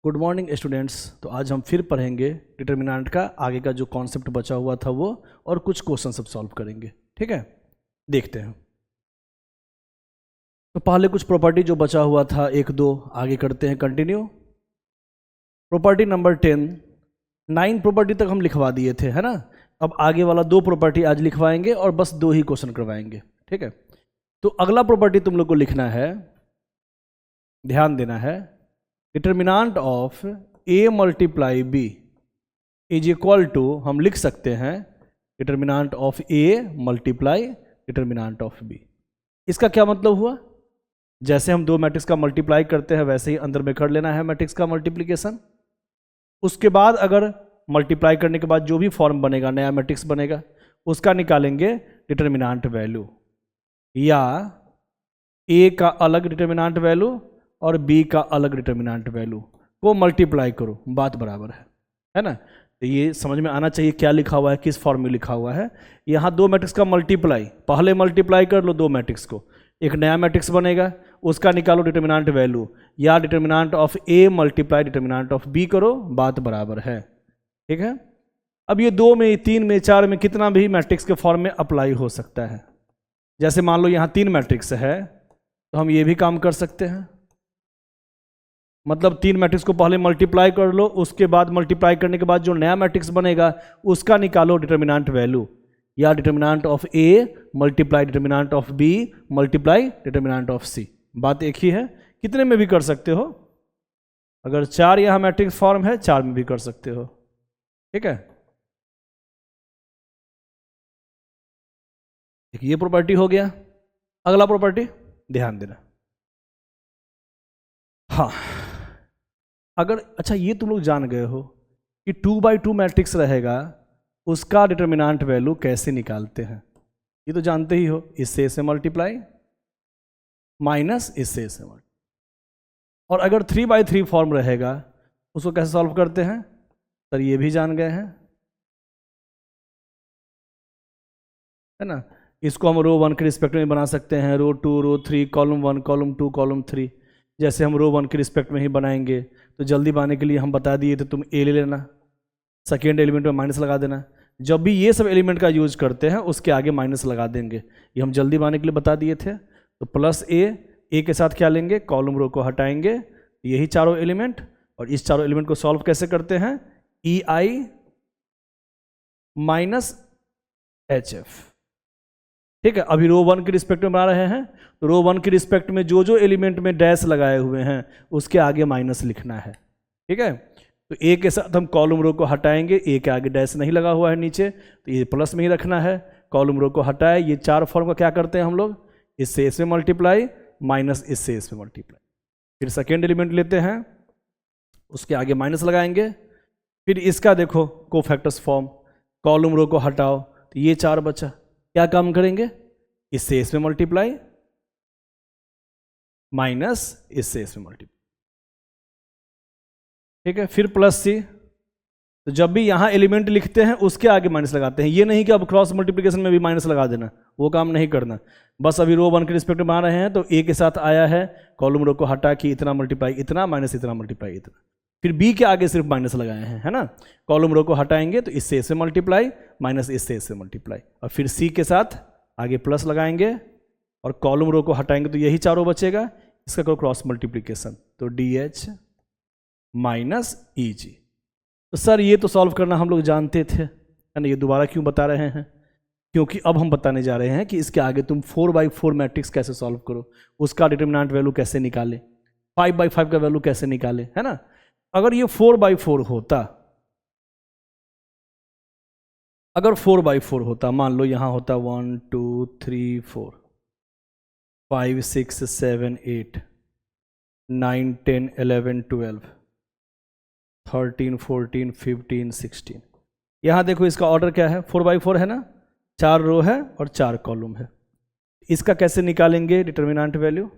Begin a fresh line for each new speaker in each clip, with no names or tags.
Good morning students. तो आज हम फिर पढ़ेंगे डिटर्मिनेंट का आगे का जो कॉन्सेप्ट बचा हुआ था वो, और कुछ क्वेश्चन सब सॉल्व करेंगे। ठीक है, देखते हैं। तो पहले कुछ प्रॉपर्टी जो बचा हुआ था एक दो आगे करते हैं, कंटिन्यू। प्रॉपर्टी नंबर 10, 9 प्रॉपर्टी तक हम लिखवा दिए थे, है ना। अब आगे वाला 2 प्रॉपर्टी आज लिखवाएंगे और बस 2 ही क्वेश्चन करवाएंगे। ठीक है, तो अगला प्रॉपर्टी तुम लोग को लिखना है, ध्यान देना है। Determinant of a multiply b is equal to, हम लिख सकते हैं determinant of a multiply determinant of b। इसका क्या मतलब हुआ, जैसे हम 2 मैट्रिक्स का मल्टीप्लाई करते हैं वैसे ही अंदर में कर लेना है मैट्रिक्स का मल्टीप्लिकेशन। उसके बाद अगर मल्टीप्लाई करने के बाद जो भी फॉर्म बनेगा, नया मैट्रिक्स बनेगा, उसका निकालेंगे डिटर्मिनेंट वैल्यू, या a का अलग डिटर्मिनेंट वैल्यू और b का अलग डिटर्मिनेंट वैल्यू को मल्टीप्लाई करो, बात बराबर है ना। तो ये समझ में आना चाहिए क्या लिखा हुआ है, किस फॉर्म में लिखा हुआ है। यहाँ 2 मैट्रिक्स का मल्टीप्लाई, पहले मल्टीप्लाई कर लो 2 मैट्रिक्स को, एक नया मैट्रिक्स बनेगा, उसका निकालो डिटर्मिनेंट वैल्यू, या determinant of a multiply determinant of b करो, बात बराबर है। ठीक है, अब ये 2 में 3 में 4 में कितना भी मैट्रिक्स के फॉर्म में अप्लाई हो सकता है। जैसे मान लो यहाँ 3 मैट्रिक्स है तो हम ये भी काम कर सकते हैं, मतलब 3 मैट्रिक्स को पहले मल्टीप्लाई कर लो, उसके बाद मल्टीप्लाई करने के बाद जो नया मैट्रिक्स बनेगा उसका निकालो डिटर्मिनेंट वैल्यू, या determinant of a multiply determinant of b multiply determinant of c। बात एक ही है, कितने में भी कर सकते हो। अगर 4 यहाँ मैट्रिक्स फॉर्म है 4 में भी कर सकते हो। ठीक है, ये प्रॉपर्टी हो गया। अगला प्रॉपर्टी ध्यान देना। हाँ, अगर अच्छा ये तुम लोग जान गए हो कि 2x2 मैट्रिक्स रहेगा, उसका डिटर्मिनेंट वैल्यू कैसे निकालते हैं, ये तो जानते ही हो। इससे इसे मल्टीप्लाई माइनस इससे इसे मल्टीप्लाई। और अगर 3x3 फॉर्म रहेगा उसको कैसे सॉल्व करते हैं सर, ये भी जान गए हैं, है ना। इसको हम रो 1 के रिस्पेक्ट में बना सकते हैं, रो 2 रो 3, कॉलम 1 कॉलम 2 कॉलम 3। जैसे हम रो 1 के रिस्पेक्ट में ही बनाएंगे तो जल्दी बनाने के लिए हम बता दिए थे, तुम ए ले लेना, सेकेंड एलिमेंट में माइनस लगा देना। जब भी ये सब एलिमेंट का यूज करते हैं उसके आगे माइनस लगा देंगे, ये हम जल्दी बनाने के लिए बता दिए थे। तो प्लस ए के साथ क्या लेंगे, कॉलम रो को हटाएंगे, यही चारों एलिमेंट। और इस चारों एलिमेंट को सॉल्व कैसे करते हैं, ई आई माइनस एच एफ। ठीक है, अभी रो 1 के रिस्पेक्ट में बना रहे हैं, तो रो 1 के रिस्पेक्ट में जो जो एलिमेंट में डैश लगाए हुए हैं उसके आगे माइनस लिखना है। ठीक है, तो ए के साथ हम कॉलम रो को हटाएंगे, ए के आगे डैश नहीं लगा हुआ है नीचे, तो ये प्लस में ही रखना है। कॉलम रो को हटाए, ये 4 फॉर्म का क्या करते हैं हम लोग, इससे इसमें मल्टीप्लाई माइनस इससे इसमें मल्टीप्लाई। फिर सेकेंड एलिमेंट लेते हैं, उसके आगे माइनस लगाएंगे। फिर इसका देखो कोफैक्टर्स फॉर्म, कॉलम रो को हटाओ तो ये 4 बचा, क्या काम करेंगे, इससे इसमें मल्टीप्लाई माइनस इससे इसमें मल्टीप्लाई। ठीक है, फिर प्लस सी। तो जब भी यहां एलिमेंट लिखते हैं उसके आगे माइनस लगाते हैं, ये नहीं कि अब क्रॉस मल्टीप्लिकेशन में भी माइनस लगा देना, वो काम नहीं करना। बस अभी रो 1 के रिस्पेक्ट में बना रहे हैं तो ए के साथ आया है, कॉलम रो को हटा के इतना मल्टीप्लाई इतना माइनस इतना मल्टीप्लाई इतना। फिर बी के आगे सिर्फ माइनस लगाए हैं, है ना। कॉलम रो को हटाएंगे तो इससे इससे मल्टीप्लाई माइनस इससे इससे मल्टीप्लाई। और फिर सी के साथ आगे प्लस लगाएंगे और कॉलम रो को हटाएंगे तो यही चारों बचेगा, इसका करो क्रॉस मल्टीप्लिकेशन, तो डी एच माइनस ई जी। तो सर ये तो सॉल्व करना हम लोग जानते थे, है ना, ये दोबारा क्यों बता रहे हैं, क्योंकि अब हम बताने जा रहे हैं कि इसके आगे तुम 4x4 मैट्रिक्स कैसे सॉल्व करो, उसका डिटर्मिनेंट वैल्यू कैसे निकाले, 5x5 का वैल्यू कैसे निकाले, है ना। अगर ये 4x4 होता, अगर 4x4 होता, मान लो यहाँ होता 1 2 3 4 5 6 7 8 9 10 11 12 13 14 15 16। यहाँ देखो इसका ऑर्डर क्या है, 4x4 है ना, 4 रो है और 4 कॉलम है। इसका कैसे निकालेंगे डिटर्मिनेंट वैल्यू,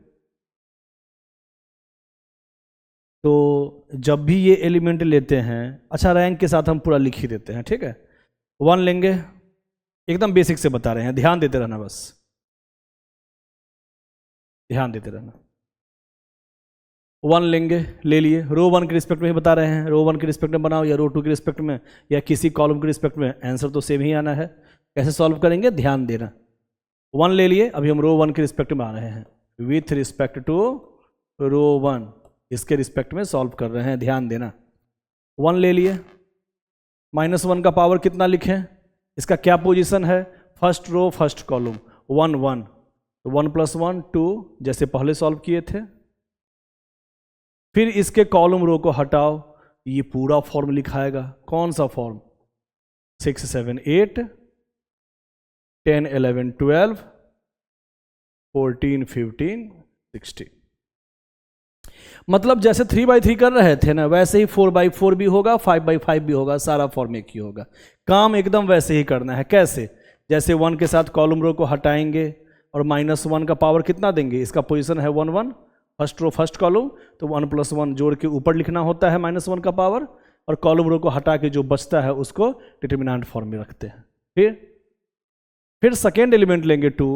तो जब भी ये एलिमेंट लेते हैं, अच्छा रैंक के साथ हम पूरा लिख ही देते हैं, ठीक है। 1 लेंगे, एकदम बेसिक से बता रहे हैं, ध्यान देते रहना, बस ध्यान देते रहना। 1 लेंगे, ले लिए, रो 1 के रिस्पेक्ट में ही बता रहे हैं, रो 1 के रिस्पेक्ट में बनाओ या रो 2 के रिस्पेक्ट में या किसी कॉलम के रिस्पेक्ट में, आंसर तो सेम ही आना है। कैसे सॉल्व करेंगे ध्यान देना। 1 ले लिए, अभी हम रो 1 के रिस्पेक्ट में बना रहे हैं, विथ रिस्पेक्ट टू रो 1 इसके रिस्पेक्ट में सॉल्व कर रहे हैं, ध्यान देना। 1 ले लिए, -1 का पावर कितना लिखें, इसका क्या पोजीशन है, फर्स्ट रो फर्स्ट कॉलम, 1 1, तो 1 + 1 2 जैसे पहले सॉल्व किए थे। फिर इसके कॉलम रो को हटाओ, ये पूरा फॉर्म लिखाएगा, कौन सा फॉर्म, 6 7 8 10 11 12 14 15 16। मतलब जैसे 3/3 कर रहे थे ना, वैसे ही 4/4 भी होगा, 5/5 भी होगा, सारा फॉर्म एक ही होगा। काम एकदम वैसे ही करना है। कैसे, जैसे 1 के साथ कॉलम रो को हटाएंगे और -1 का पावर कितना देंगे, इसका पोजीशन है 1 1, फर्स्ट रो फर्स्ट कॉलम, तो 1 + 1 जोड़ के ऊपर लिखना होता है -1 का पावर, और कॉलम रो को हटा के जो बचता है उसको डिटरमिनेंट फॉर्म में रखते हैं। फिर सेकेंड एलिमेंट लेंगे 2,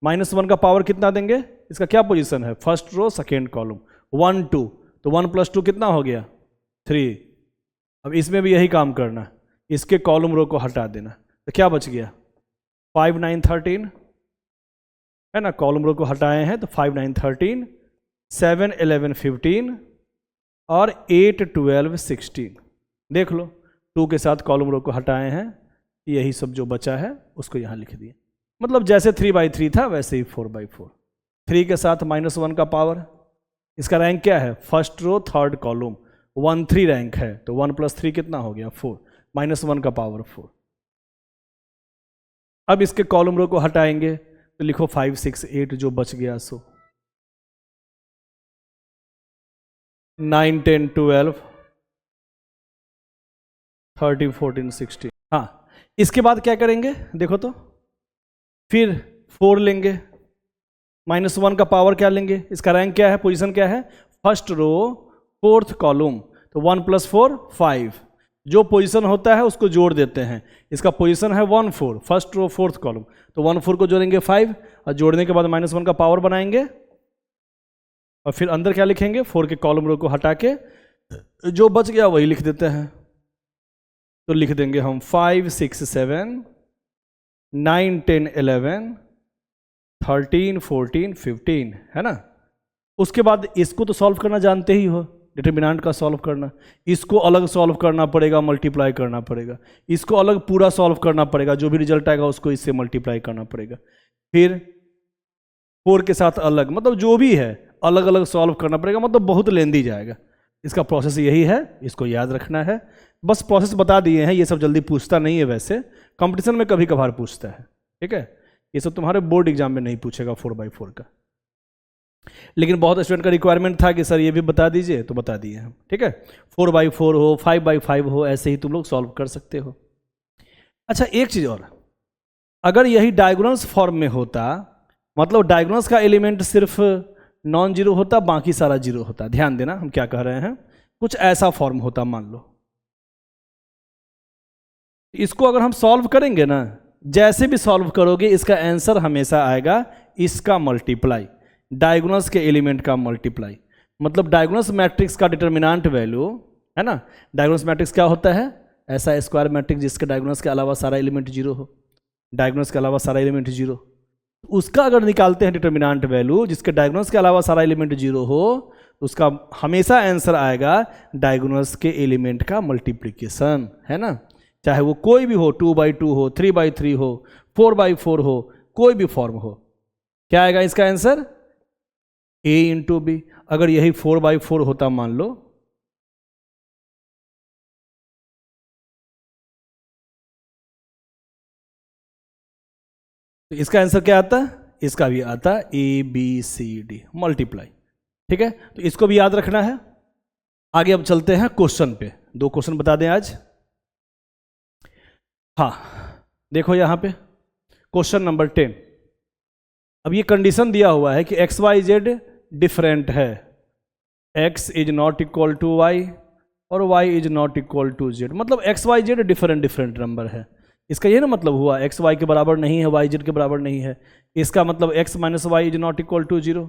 -1 का पावर कितना देंगे, इसका क्या पोजीशन है, फर्स्ट रो सेकेंड कॉलम, 1 2, तो 1 + 2 कितना हो गया 3। अब इसमें भी यही काम करना, इसके कॉलम रो को हटा देना, तो क्या बच गया 5 9 13 है ना, कॉलम रो को हटाए हैं तो 5 9 13, 7 11 15 और 8 12 16। देख लो 2 के साथ कॉलम रो को हटाए हैं, यही सब जो बचा है उसको यहाँ लिख दिए। मतलब जैसे 3/3 था वैसे ही 4/4। 3 के साथ -1 का पावर, इसका रैंक क्या है, first row third column, 1 3 rank है, तो 1 + 3 कितना हो गया 4, -1 का पावर 4। अब इसके कॉलम रो को हटाएंगे तो लिखो 5 6 8 जो बच गया, सो 9 10 12 13 14 16। हाँ, इसके बाद क्या करेंगे देखो तो, फिर 4 लेंगे, -1 का पावर क्या लेंगे, इसका रैंक क्या है, पोजीशन क्या है, फर्स्ट रो फोर्थ कॉलम, तो 1 + 4 5, जो पोजीशन होता है उसको जोड़ देते हैं, इसका पोजीशन है 1 4, फर्स्ट रो फोर्थ कॉलम, तो 1 4 को जोड़ेंगे 5 और जोड़ने के बाद -1 का पावर बनाएंगे और फिर अंदर क्या लिखेंगे, 4 के कॉलम रो को हटा के जो बच गया वही लिख देते हैं। तो लिख देंगे हम 5 6 7 9 10 11 13 14 15, है ना। उसके बाद इसको तो सॉल्व करना जानते ही हो, डिटरमिनेंट का सॉल्व करना, इसको अलग सॉल्व करना पड़ेगा, मल्टीप्लाई करना पड़ेगा, इसको अलग पूरा सॉल्व करना पड़ेगा, जो भी रिजल्ट आएगा उसको इससे मल्टीप्लाई करना पड़ेगा, फिर 4 के साथ अलग, मतलब जो भी है अलग अलग सॉल्व करना पड़ेगा, मतलब बहुत लेंदी जाएगा। इसका प्रोसेस यही है, इसको याद रखना है। बस प्रोसेस बता दिए हैं, ये सब जल्दी पूछता नहीं है, वैसे कंपटीशन में कभी कभार पूछता है, ठीक है। ये सब तुम्हारे बोर्ड एग्जाम में नहीं पूछेगा 4/4 का, लेकिन बहुत स्टूडेंट का रिक्वायरमेंट था कि सर ये भी बता दीजिए, तो बता दिए हम, ठीक है। 4/4 हो 5/5 हो, ऐसे ही तुम लोग सॉल्व कर सकते हो। अच्छा एक चीज़ और, अगर यही डायगोनल्स फॉर्म में होता, मतलब डायगोनल्स का एलिमेंट सिर्फ नॉन जीरो होता, बाकी सारा जीरो होता। ध्यान देना हम क्या कह रहे हैं, कुछ ऐसा फॉर्म होता मान लो, इसको अगर हम सॉल्व करेंगे ना, जैसे भी सॉल्व करोगे इसका आंसर हमेशा आएगा इसका मल्टीप्लाई, डायगोनल्स के एलिमेंट का मल्टीप्लाई। मतलब डायगोनल्स मैट्रिक्स का डिटरमिनेंट वैल्यू है ना, डायगोनल्स मैट्रिक्स क्या होता है, ऐसा स्क्वायर मैट्रिक्स जिसके डायगोनल्स के अलावा सारा एलिमेंट जीरो हो, डायगोनल्स के अलावा सारा एलिमेंट जीरो, उसका अगर निकालते हैं डिटरमिनेंट वैल्यू जिसके डायगोनल्स के अलावा सारा एलिमेंट जीरो हो, तो उसका हमेशा आंसर आएगा डायगोनल्स के एलिमेंट का मल्टीप्लिकेशन, है ना। चाहे वो कोई भी हो, 2/2 हो, 3/3 हो, 4/4 हो, कोई भी फॉर्म हो, क्या आएगा इसका आंसर a × b। अगर यही 4/4 होता मान लो, तो इसका आंसर क्या आता है, इसका भी आता है ABCD मल्टीप्लाई, ठीक है। तो इसको भी याद रखना है। आगे अब चलते हैं क्वेश्चन पे, 2 क्वेश्चन बता दें आज। हाँ देखो यहाँ पे क्वेश्चन नंबर 10। अब ये कंडीशन दिया हुआ है कि XYZ डिफरेंट है, X is not equal to Y और Y is not equal to Z, मतलब XYZ डिफरेंट नंबर है। इसका ये ना मतलब हुआ X Y के बराबर नहीं है, Y Z के बराबर नहीं है, इसका मतलब X - Y is not equal to 0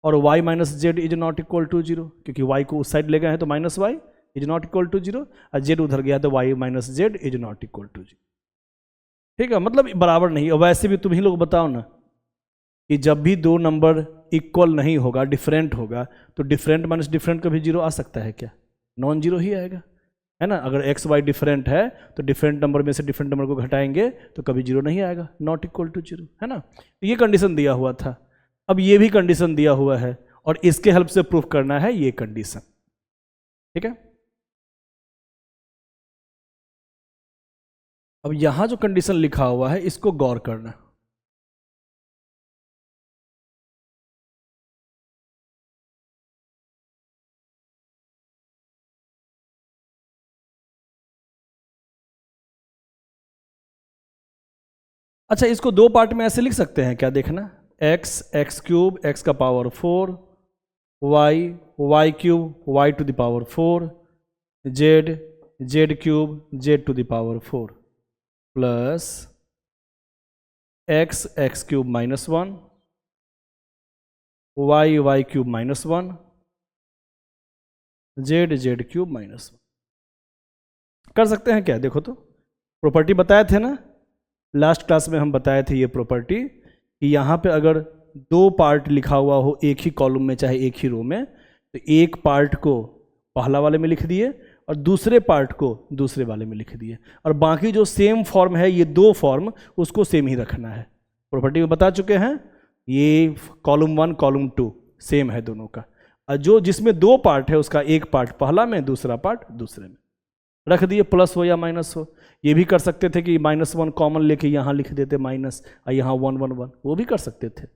और y minus Z is not equal to zero, क्योंकि y को उस साइड ले गए हैं तो minus Y is not equal to zero, और z उधर गया तो y minus Z is not equal to zero. ठीक है, मतलब बराबर नहीं। और वैसे भी तुम ही लोग बताओ ना कि जब भी दो नंबर इक्वल नहीं होगा, डिफरेंट होगा, तो डिफरेंट माइनस डिफरेंट कभी जीरो आ सकता है क्या? नॉन जीरो ही आएगा, है ना। अगर एक्स वाई डिफरेंट है तो डिफरेंट नंबर में से डिफरेंट नंबर को घटाएंगे तो कभी जीरो नहीं आएगा, नॉट इक्वल टू जीरो, है ना। तो ये कंडीशन दिया हुआ था। अब ये भी कंडीशन दिया हुआ है और इसके हेल्प से प्रूफ करना है ये कंडीशन। ठीक है, अब यहां जो कंडीशन लिखा हुआ है इसको गौर करना। अच्छा, इसको दो पार्ट में ऐसे लिख सकते हैं क्या? देखना, एक्स एक्स क्यूब एक्स का power 4, Y Y cube Y to the power 4, Z Z cube Z to the power 4 plus X X cube minus 1, Y Y cube minus 1, Z Z cube minus 1। कर सकते हैं क्या? देखो तो, property बताए थे ना लास्ट क्लास में, हम बताए थे ये प्रॉपर्टी कि यहाँ पे अगर दो पार्ट लिखा हुआ हो एक ही कॉलम में चाहे एक ही रो में, तो एक पार्ट को पहला वाले में लिख दिए और दूसरे पार्ट को दूसरे वाले में लिख दिए, और बाकी जो सेम फॉर्म है ये दो फॉर्म उसको सेम ही रखना है। प्रॉपर्टी में बता चुके हैं, ये कॉलम 1 कॉलम 2 सेम है दोनों का, और जो जिसमें दो पार्ट है उसका एक पार्ट पहला में दूसरा पार्ट दूसरे में रख दिए, प्लस हो या माइनस हो। ये भी कर सकते थे कि -1 कॉमन लेके यहाँ लिख देते माइनस, और यहाँ 1 1 1, वो भी कर सकते थे।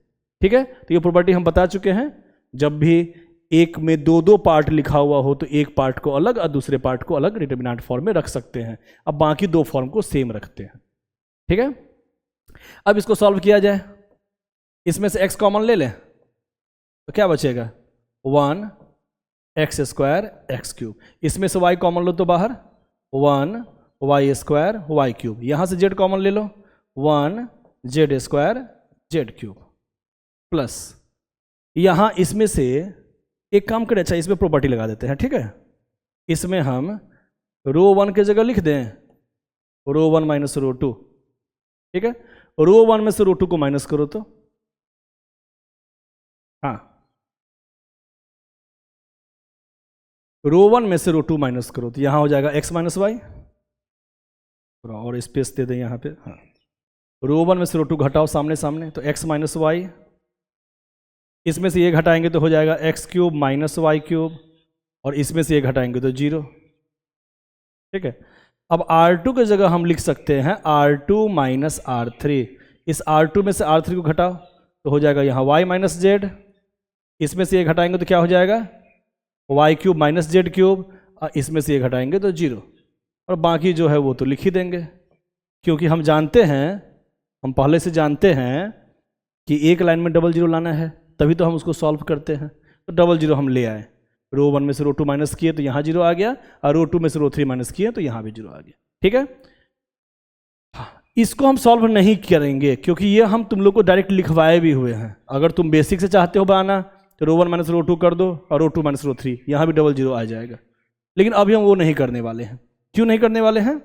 ठीक है, तो ये प्रॉपर्टी हम बता चुके हैं, जब भी एक में दो दो पार्ट लिखा हुआ हो तो एक पार्ट को अलग और दूसरे पार्ट को अलग डिटरमिनेंट फॉर्म में रख सकते हैं, अब बाकी दो फॉर्म को सेम रखते हैं। ठीक है, अब इसको सॉल्व किया जाए। इसमें से x कॉमन ले लें तो क्या बचेगा? 1 एक्स स्क्वायर एक्स क्यूब। इसमें से y कॉमन लो तो बाहर 1 वाई स्क्वायर वाई क्यूब। यहाँ से z कॉमन ले लो 1 Z square Z cube plus यहाँ इसमें से एक काम करें, अच्छा इसमें प्रॉपर्टी लगा देते हैं। ठीक है, इसमें हम रो 1 की जगह लिख दें रो 1 माइनस रो 2। ठीक है, रो 1 में से रो 2 को माइनस करो तो, हाँ, रो 1 में से रो 2 माइनस करो तो यहाँ हो जाएगा x माइनस वाई, और स्पेस दे दें यहाँ पे, हाँ, रो 1 में से रो 2 घटाओ सामने सामने तो x माइनस वाई, इसमें से ये घटाएंगे तो हो जाएगा X cube minus Y cube, और इसमें से ये घटाएंगे तो 0। ठीक है, अब R2 की जगह हम लिख सकते हैं R2 माइनस R3। इस R2 में से R3 को घटाओ तो हो जाएगा यहाँ y माइनस जेड, इसमें से ये घटाएंगे तो क्या हो जाएगा Y cube minus Z cube, और इसमें से ये घटाएंगे तो 0, और बाकी जो है वो तो लिख ही देंगे, क्योंकि हम जानते हैं, हम पहले से जानते हैं कि एक लाइन में डबल 0 लाना है, तभी तो हम उसको सॉल्व करते हैं। तो डबल 0 हम ले आए, रो 1 में से रो 2 माइनस किए तो यहाँ 0 आ गया, और रो 2 में से रो 3 माइनस किए तो यहाँ भी 0 आ गया। ठीक है, इसको हम सॉल्व नहीं करेंगे क्योंकि ये हम तुम लोग को डायरेक्ट लिखवाए भी हुए हैं। अगर तुम बेसिक से चाहते हो बनाना तो रो 1 माइनस रो 2 कर दो और रो 2 माइनस रो 3, यहाँ भी डबल 0 आ जाएगा, लेकिन अभी हम वो नहीं करने वाले हैं। क्यों नहीं करने वाले हैं?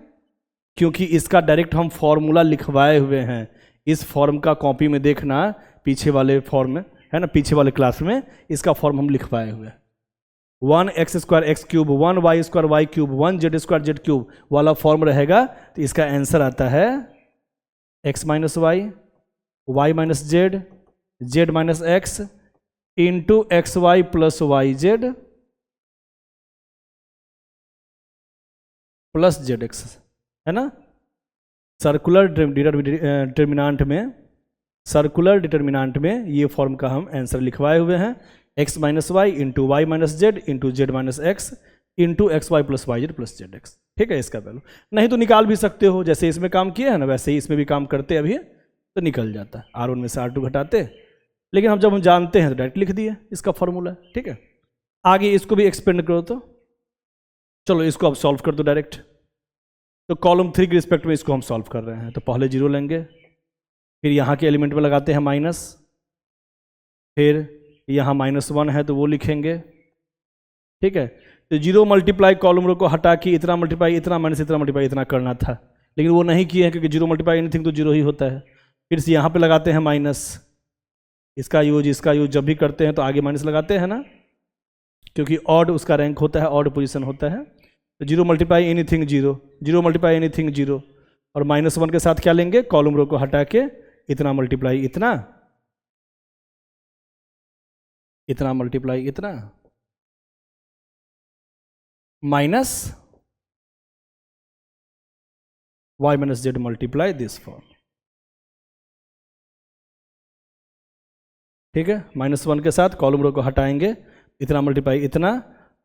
क्योंकि इसका डायरेक्ट हम फॉर्मूला लिखवाए हुए हैं। इस फॉर्म का कॉपी में देखना, पीछे वाले फॉर्म में है ना, पीछे वाले क्लास में इसका फॉर्म हम लिखवाए हुए हैं। 1 X square X cube 1 Y square Y cube 1 Z square Z cube वाला फॉर्म रहेगा, तो इसका आंसर आता है X minus Y minus Z Z minus x into x Y plus Y Z plus Z X, है ना। Circular determinant में, circular determinant में ये फॉर्म का हम आंसर लिखवाए हुए हैं, X minus Y into Y minus Z into Z minus x into x Y plus Y Z plus Z X. ठीक है, इसका वैल्यू नहीं तो निकाल भी सकते हो, जैसे इसमें काम किया है ना वैसे ही इसमें भी काम करते अभी तो निकल जाता है, R1 में से R2 घटाते, लेकिन हम जब हम जानते हैं तो डायरेक्ट लिख दिए इसका फॉर्मूला। ठीक है, आगे इसको भी एक्सपेंड करो तो चलो इसको अब सॉल्व कर दो डायरेक्ट। तो कॉलम 3 के रिस्पेक्ट में इसको हम सॉल्व कर रहे हैं, तो पहले 0 लेंगे, फिर यहाँ के एलिमेंट में लगाते हैं माइनस, फिर यहाँ -1 है तो वो लिखेंगे, ठीक है। तो 0 मल्टीप्लाई कॉलम रो को हटा के इतना मल्टीप्लाई इतना माइनस इतना मल्टीप्लाई इतना करना था, लेकिन वो नहीं किए हैं क्योंकि 0 मल्टीप्लाई एनीथिंग तो 0 ही होता है। फिर से यहाँ पे लगाते हैं माइनस, इसका यूज जब भी करते हैं तो आगे माइनस लगाते हैं ना, क्योंकि ऑड उसका रैंक होता है, ऑड पोजीशन होता है। तो 0 मल्टीप्लाई एनीथिंग 0, 0 मल्टीप्लाई एनीथिंग 0, और -1 के साथ क्या लेंगे, कॉलम रो को हटा के इतना मल्टीप्लाई इतना, इतना मल्टीप्लाई इतना, minus y minus Z multiply this form, ठीक है। -1 के साथ कॉलम रो को हटाएंगे, इतना मल्टीप्लाई इतना,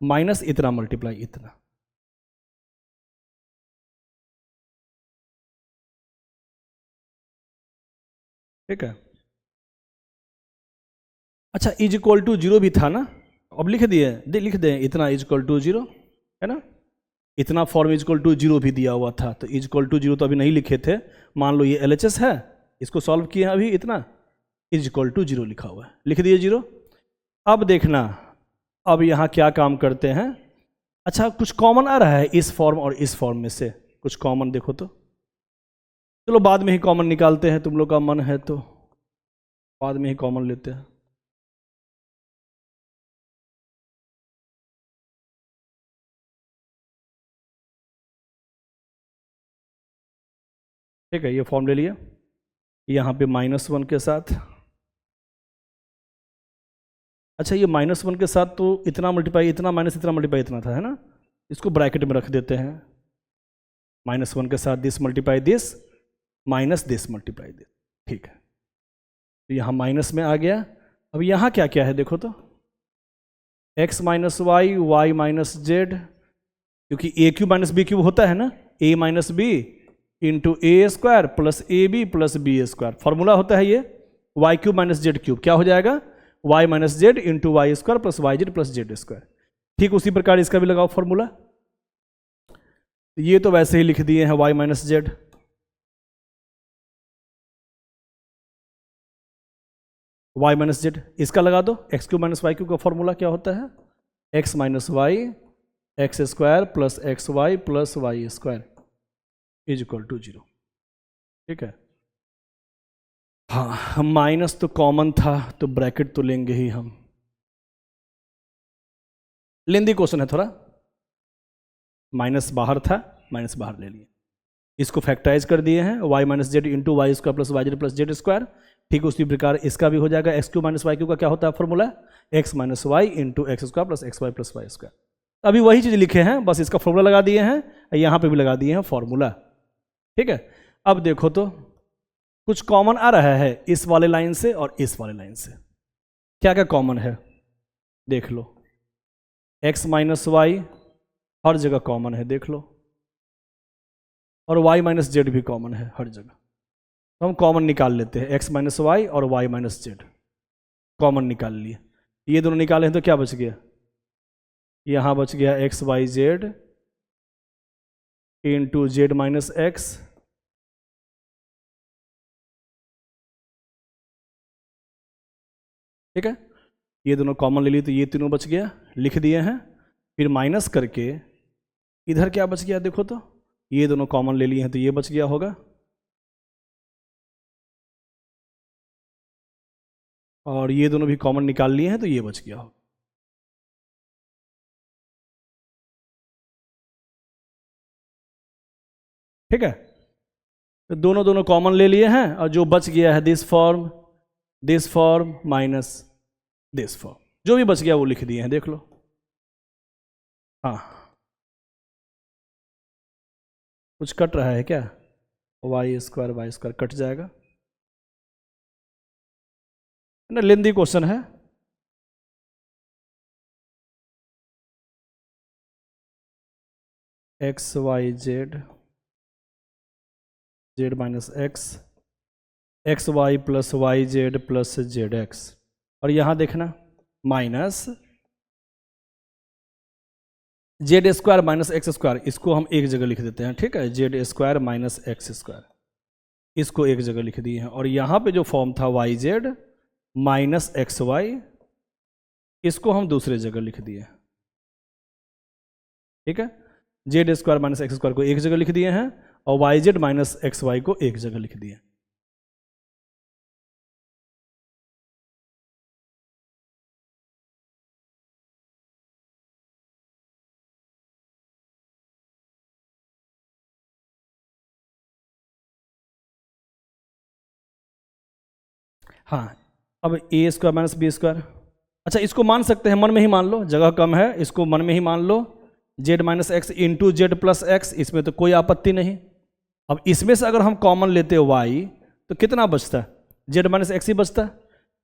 माइनस इतना मल्टीप्लाई इतना, ठीक है। अच्छा, इज इक्वल टू 0 भी था ना, अब लिख लिख दें इतना इज इक्वल टू 0, है ना। इतना फॉर्म इज इक्वल टू 0 भी दिया हुआ था, तो इज इक्वल टू 0 तो अभी नहीं लिखे थे। मान लो ये LHS है, इसको सॉल्व किए हैं अभी, इतना इज इक्वल टू 0 लिखा हुआ है, लिख दिए 0। अब देखना, अब यहाँ क्या काम करते हैं। अच्छा, कुछ कॉमन आ रहा है इस फॉर्म और इस फॉर्म में से, कुछ कॉमन देखो तो, चलो बाद में ही कॉमन निकालते हैं, तुम लोग का मन है तो बाद में ही कॉमन लेते हैं। ठीक है, ये फॉर्म ले लिया, यहाँ पे -1 के साथ। अच्छा, ये -1 के साथ तो इतना मल्टीप्लाई इतना माइनस इतना मल्टीप्लाई इतना था, है ना। इसको ब्रैकेट में रख देते हैं, -1 के साथ this multiply this minus this multiply this, ठीक है। तो यहाँ माइनस में आ गया। अब यहाँ क्या क्या है देखो तो, x minus Y, Y minus Z, क्योंकि A cube minus B cube होता है ना, a minus B into A square plus A B plus B square, formula होता है ये। Y cube minus Z cube क्या हो जाएगा, Y minus Z into Y square plus Y Z plus Z square. ठीक उसी प्रकार इसका भी लगाओ फॉर्मूला। ये तो वैसे ही लिख दिए हैं Y minus Z, Y minus Z, इसका लगा दो X cube minus Y cube का फॉर्मूला क्या होता है, X minus Y X square plus X Y plus Y square is equal to 0, ठीक है। हाँ, माइनस तो कॉमन था तो ब्रैकेट तो लेंगे ही हम, लेंदी क्वेश्चन है थोड़ा, माइनस बाहर था, माइनस बाहर ले लिए, इसको फैक्टराइज कर दिए हैं, Y minus Z into Y square plus Y Z plus Z square. ठीक उसी प्रकार इसका भी हो जाएगा, X cube minus Y cube का क्या होता है formula, X minus Y into X square plus X Y plus Y square. अभी वही चीज़ लिखे हैं, बस इसका फॉर्मूला लगा दिए हैं, यहाँ पे भी लगा दिए हैं फॉर्मूला, ठीक है। अब देखो तो कुछ कॉमन आ रहा है इस वाले लाइन से और इस वाले लाइन से, क्या क्या कॉमन है देख लो, एक्स माइनस वाई हर जगह कॉमन है देख लो, और वाई माइनस जेड भी कॉमन है हर जगह। तो हम कॉमन निकाल लेते हैं, एक्स माइनस वाई और वाई माइनस जेड कॉमन निकाल लिए, ये दोनों निकाले हैं तो क्या बच गया, यहाँ बच गया x Y Z into Z minus X, ठीक है। ये दोनों कॉमन ले लिए तो ये तीनों बच गया, लिख दिए हैं। फिर माइनस करके इधर क्या बच गया देखो तो, ये दोनों कॉमन ले लिए हैं तो ये बच गया होगा, और ये दोनों भी कॉमन निकाल लिए हैं तो ये बच गया होगा, ठीक है। तो दोनों दोनों कॉमन ले लिए हैं, और जो बच गया है this form minus this form, जो भी बच गया वो लिख दिए हैं देख लो। हाँ, कुछ कट रहा है क्या, वाई स्क्वायर कट जाएगा ना, लेंदी क्वेश्चन है। X Y Z Z minus X, X Y plus Y Z plus Z x, और यहाँ देखना minus Z square minus x square, इसको हम एक जगह लिख देते हैं, ठीक है, Z square minus x square, इसको एक जगह लिख दिए हैं। और यहाँ पे जो फॉर्म था y z minus x y इसको हम दूसरे जगह लिख दिए, ठीक है। Z square minus x square को एक जगह लिख दिए हैं और y z minus x y को एक जगह लिख दिए। हाँ, अब a square minus b square, अच्छा इसको मान सकते हैं, मन में ही मान लो, जगह कम है, इसको मन में ही मान लो। Z minus x into z plus x, इसमें तो कोई आपत्ति नहीं। अब इसमें से अगर हम कॉमन लेते वाई तो कितना बचता है, जेड माइनस एक्स ही बचता है।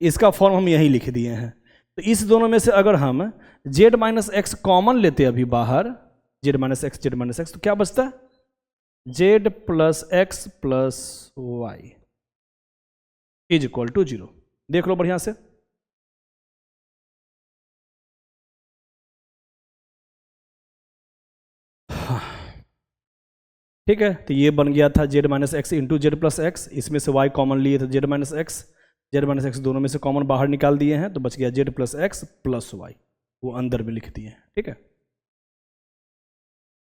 इसका फॉर्म हम यही लिख दिए हैं। तो इस दोनों में से अगर हम जेड माइनस एक्स कॉमन लेते अभी बाहर, जेड माइनस एक्स, तो क्या बचता है, z plus x plus y is equal to 0। देख लो बढ़िया से, ठीक है। तो ये बन गया था Z minus x into z plus x, इसमें से वाई कॉमन लिए थे जेड माइनस एक्स दोनों में से कॉमन बाहर निकाल दिए हैं, तो बच गया z plus x plus y, वो अंदर में लिख दिए हैं, ठीक है।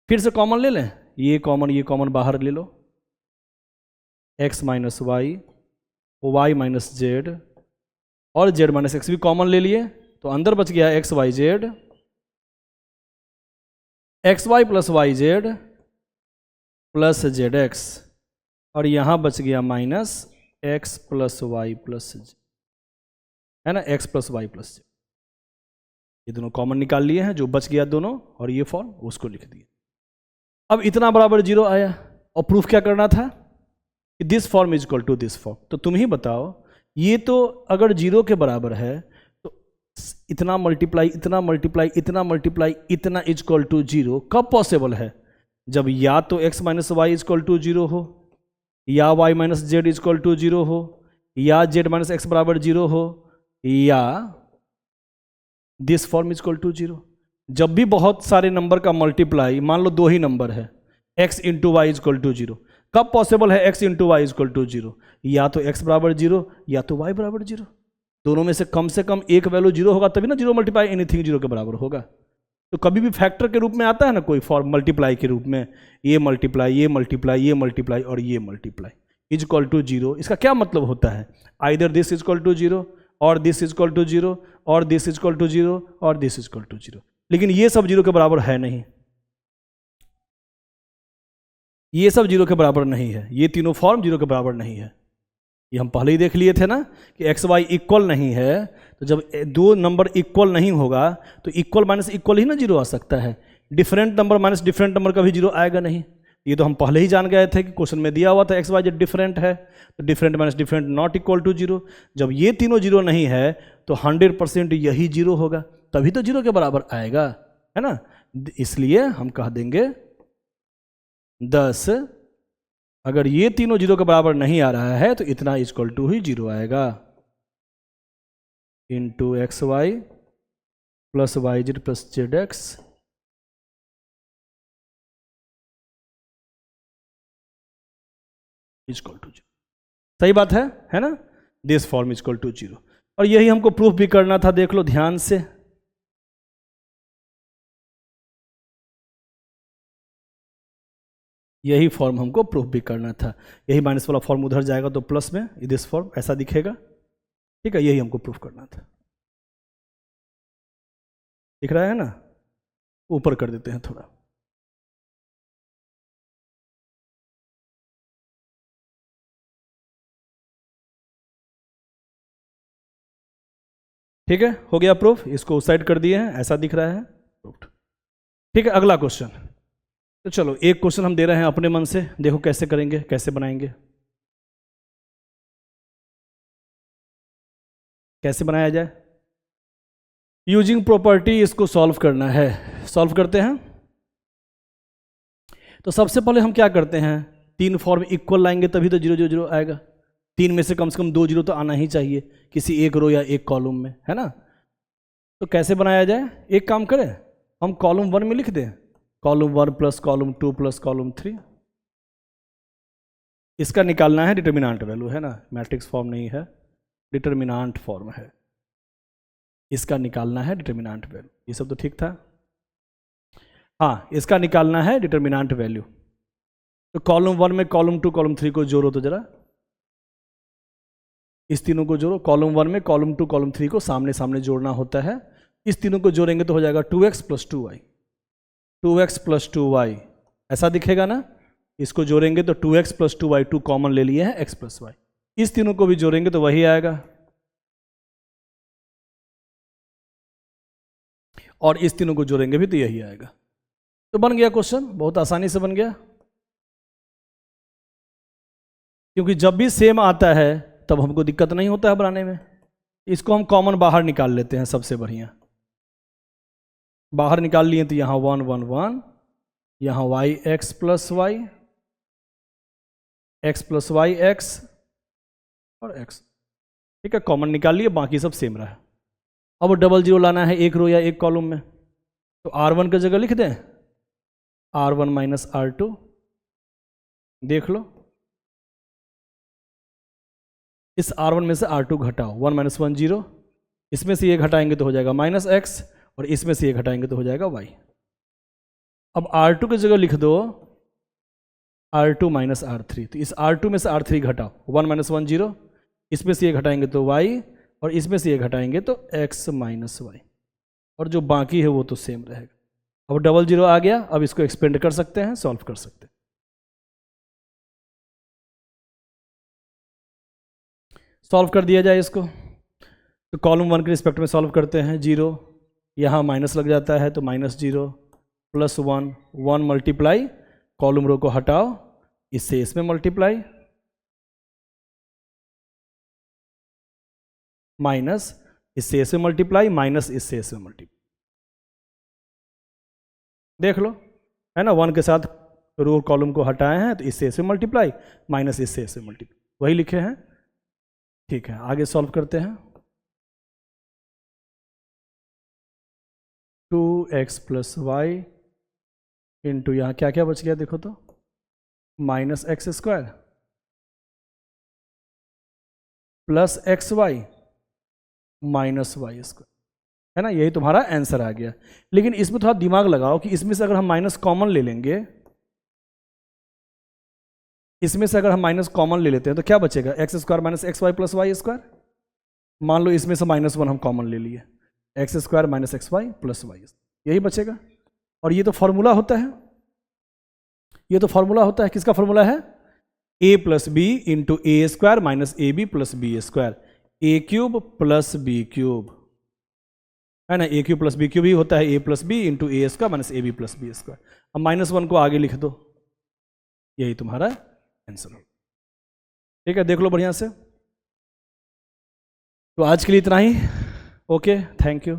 फिर से कॉमन ले लें, ये कॉमन बाहर ले लो, x minus Y minus z, और जेड माइनस एक्स भी कॉमन ले लिए, तो अंदर बच गया x Y z, x Y plus Y Z plus Z x, और यहां बच गया minus x plus y plus z, है ना, x plus y plus z. ये दोनों कॉमन निकाल लिए हैं, जो बच गया दोनों, और ये फॉर्म उसको लिख दिया। अब इतना बराबर 0 आया, और प्रूफ क्या करना था कि this form is equal to this form. तो तुम ही बताओ, ये तो अगर 0 के बराबर है तो इतना मल्टीप्लाई इतना मल्टीप्लाई इतना मल्टीप्लाई इतना इज इक्वल टू 0 कब पॉसिबल है, जब या तो x minus Y is equal to 0 हो, या y minus Z is equal to 0 हो, या z माइनस एक्स बराबर 0 हो, या this form is equal to 0। जब भी बहुत सारे नंबर का मल्टीप्लाई, मान लो 2 ही नंबर है, x into y is equal to 0, कब पॉसिबल है x into y is equal to 0, या तो x बराबर 0 या तो y बराबर 0, दोनों में से कम एक वैल्यू 0 होगा, तभी ना 0 मल्टीप्लाई एनीथिंग 0 के बराबर होगा। तो कभी भी फैक्टर के रूप में आता है ना कोई फॉर्म, मल्टीप्लाई के रूप में, ये मल्टीप्लाई ये मल्टीप्लाई ये मल्टीप्लाई और ये मल्टीप्लाई इज इक्वल टू 0। इसका क्या मतलब होता है, either this is equal to 0 और दिस इज इक्वल टू 0 और दिस इज इक्वल टू 0 और दिस इज इक्वल टू 0, लेकिन ये सब 0 के बराबर है नहीं, ये सब 0 के बराबर नहीं है, ये तीनों फॉर्म 0 के बराबर नहीं है। ये हम पहले ही देख लिए थे ना कि एक्स वाई इक्वल नहीं है, तो जब दो नंबर इक्वल नहीं होगा तो इक्वल माइनस इक्वल ही ना 0 आ सकता है, different number minus different number का भी 0 आएगा नहीं। ये तो हम पहले ही जान गए थे कि क्वेश्चन में दिया हुआ था एक्स वाई जेड डिफरेंट है, तो different minus different not equal to 0। जब ये तीनों 0 नहीं है तो 100% यही 0 होगा, तभी तो 0 के बराबर आएगा, है ना। इसलिए हम कह देंगे 10, अगर ये तीनों 0 के बराबर नहीं आ रहा है तो इतना इक्वल टू ही 0 आएगा, into x Y plus Y Z plus Z x equal to 0। सही बात है ना, दिस फॉर्म इक्वल टू 0। और यही हमको प्रूफ भी करना था, देख लो ध्यान से, यही फॉर्म हमको प्रूफ भी करना था। यही माइनस वाला फॉर्म उधर जाएगा तो प्लस में दिस फॉर्म ऐसा दिखेगा, ठीक है, यही हमको प्रूफ करना था। दिख रहा है ना, ऊपर कर देते हैं थोड़ा, ठीक है, हो गया प्रूफ, इसको उस साइड कर दिए हैं, ऐसा दिख रहा है प्रूफ। ठीक है, अगला क्वेश्चन। तो चलो एक क्वेश्चन हम दे रहे हैं अपने मन से, देखो कैसे करेंगे, कैसे बनाएंगे, कैसे बनाया जाए। यूजिंग प्रॉपर्टी इसको सॉल्व करना है, सॉल्व करते हैं। तो सबसे पहले हम क्या करते हैं, 3 फॉर्म इक्वल लाएंगे तभी तो 0 0 0 आएगा। 3 में से कम 2 0 तो आना ही चाहिए किसी एक रो या एक कॉलम में, है ना। तो कैसे बनाया जाए, एक काम करें, हम कॉलम 1 में लिख दें, column 1 plus column 2 plus column 3, इसका निकालना है डिटर्मिनेंट वैल्यू, है ना, मैट्रिक्स फॉर्म नहीं है, डिटर्मिनेंट फॉर्म है। इसका निकालना है डिटर्मिनेंट वैल्यू। ये सब तो ठीक था। हाँ, इसका निकालना है डिटर्मिनेंट वैल्यू। तो कॉलम 1 में कॉलम 2 कॉलम 3 को जोड़ो तो जरा, इस तीनों को जोड़ो। कॉलम 1 में कॉलम 2 कॉलम 3 को सामने सामने जोड़ना होता है। इस तीनों को जोड़ेंगे तो हो जाएगा 2x + 2y, 2x + 2y ऐसा दिखेगा ना। इसको जोड़ेंगे तो 2x + 2y, 2 कॉमन ले लिए हैं, x + y। इस तीनों को भी जोड़ेंगे तो वही आएगा, और इस तीनों को जोड़ेंगे भी तो यही आएगा। तो बन गया क्वेश्चन, बहुत आसानी से बन गया। क्योंकि जब भी सेम आता है तब हमको दिक्कत नहीं होता है बनाने में। इसको हम कॉमन बाहर निकाल लेते हैं, सबसे बढ़िया। बाहर निकाल लिए तो यहाँ 1 1 1, यहाँ y x + y, x + y x और x, ठीक है। कॉमन निकाल लिए, बाकी सब सेम रहा। अब डबल जीरो लाना है एक रो या एक कॉलम में, तो R1 की जगह लिख दें R1 - R2। देख लो, इस R1 में से R2 घटाओ, 1 - 1 0, इसमें से ये घटाएंगे तो हो जाएगा -x, और इसमें से ये घटाएंगे तो हो जाएगा y। अब R2 की जगह लिख दो R2 - R3, तो इस R2 में से R3 घटाओ, 1 - 1 0, इसमें से ये घटाएंगे तो y, और इसमें से ये घटाएंगे तो x - y, और जो बाकी है वो तो सेम रहेगा। अब डबल जीरो आ गया, अब इसको एक्सपेंड कर सकते हैं, सॉल्व कर सकते हैं। सॉल्व कर दिया जाए इसको, तो कॉलम 1 के रिस्पेक्ट में सॉल्व करते हैं। 0 यहाँ माइनस लग जाता है तो -0 + 1, 1 मल्टीप्लाई, कॉलम रो को हटाओ, इससे इसमें मल्टीप्लाई, माइनस इससे इसमें मल्टीप्लाई, माइनस इससे इसमें मल्टीप्लाई। देख लो, है ना। 1 के साथ रो कॉलम को हटाए हैं तो इससे इसमें मल्टीप्लाई, माइनस इससे इसमें मल्टीप्लाई, वही लिखे हैं। ठीक है, आगे सॉल्व करते हैं। 2x + y इंटू यहाँ क्या क्या बच गया देखो तो, -x² + xy -y², है ना। यही तुम्हारा आंसर आ गया। लेकिन इसमें थोड़ा दिमाग लगाओ कि इसमें से अगर हम माइनस कॉमन ले लेंगे, इसमें से अगर हम माइनस कॉमन ले लेते हैं तो क्या बचेगा, x² - xy + y²। मान लो इसमें से -1 हम कॉमन ले लिए, x² - xy + y, यही बचेगा। और ये तो फॉर्मूला होता है, ये तो फॉर्मूला होता है। किसका फॉर्मूला है, a + b × a² - ab + b², a³ + b³, है ना। a³ + b³ ही होता है a + b × a² - ab + b²। अब -1 को आगे लिख दो, यही तुम्हारा आंसर हो। ठीक है, देख लो बढ़िया से। तो आज के लिए इतना ही। Okay, thank you.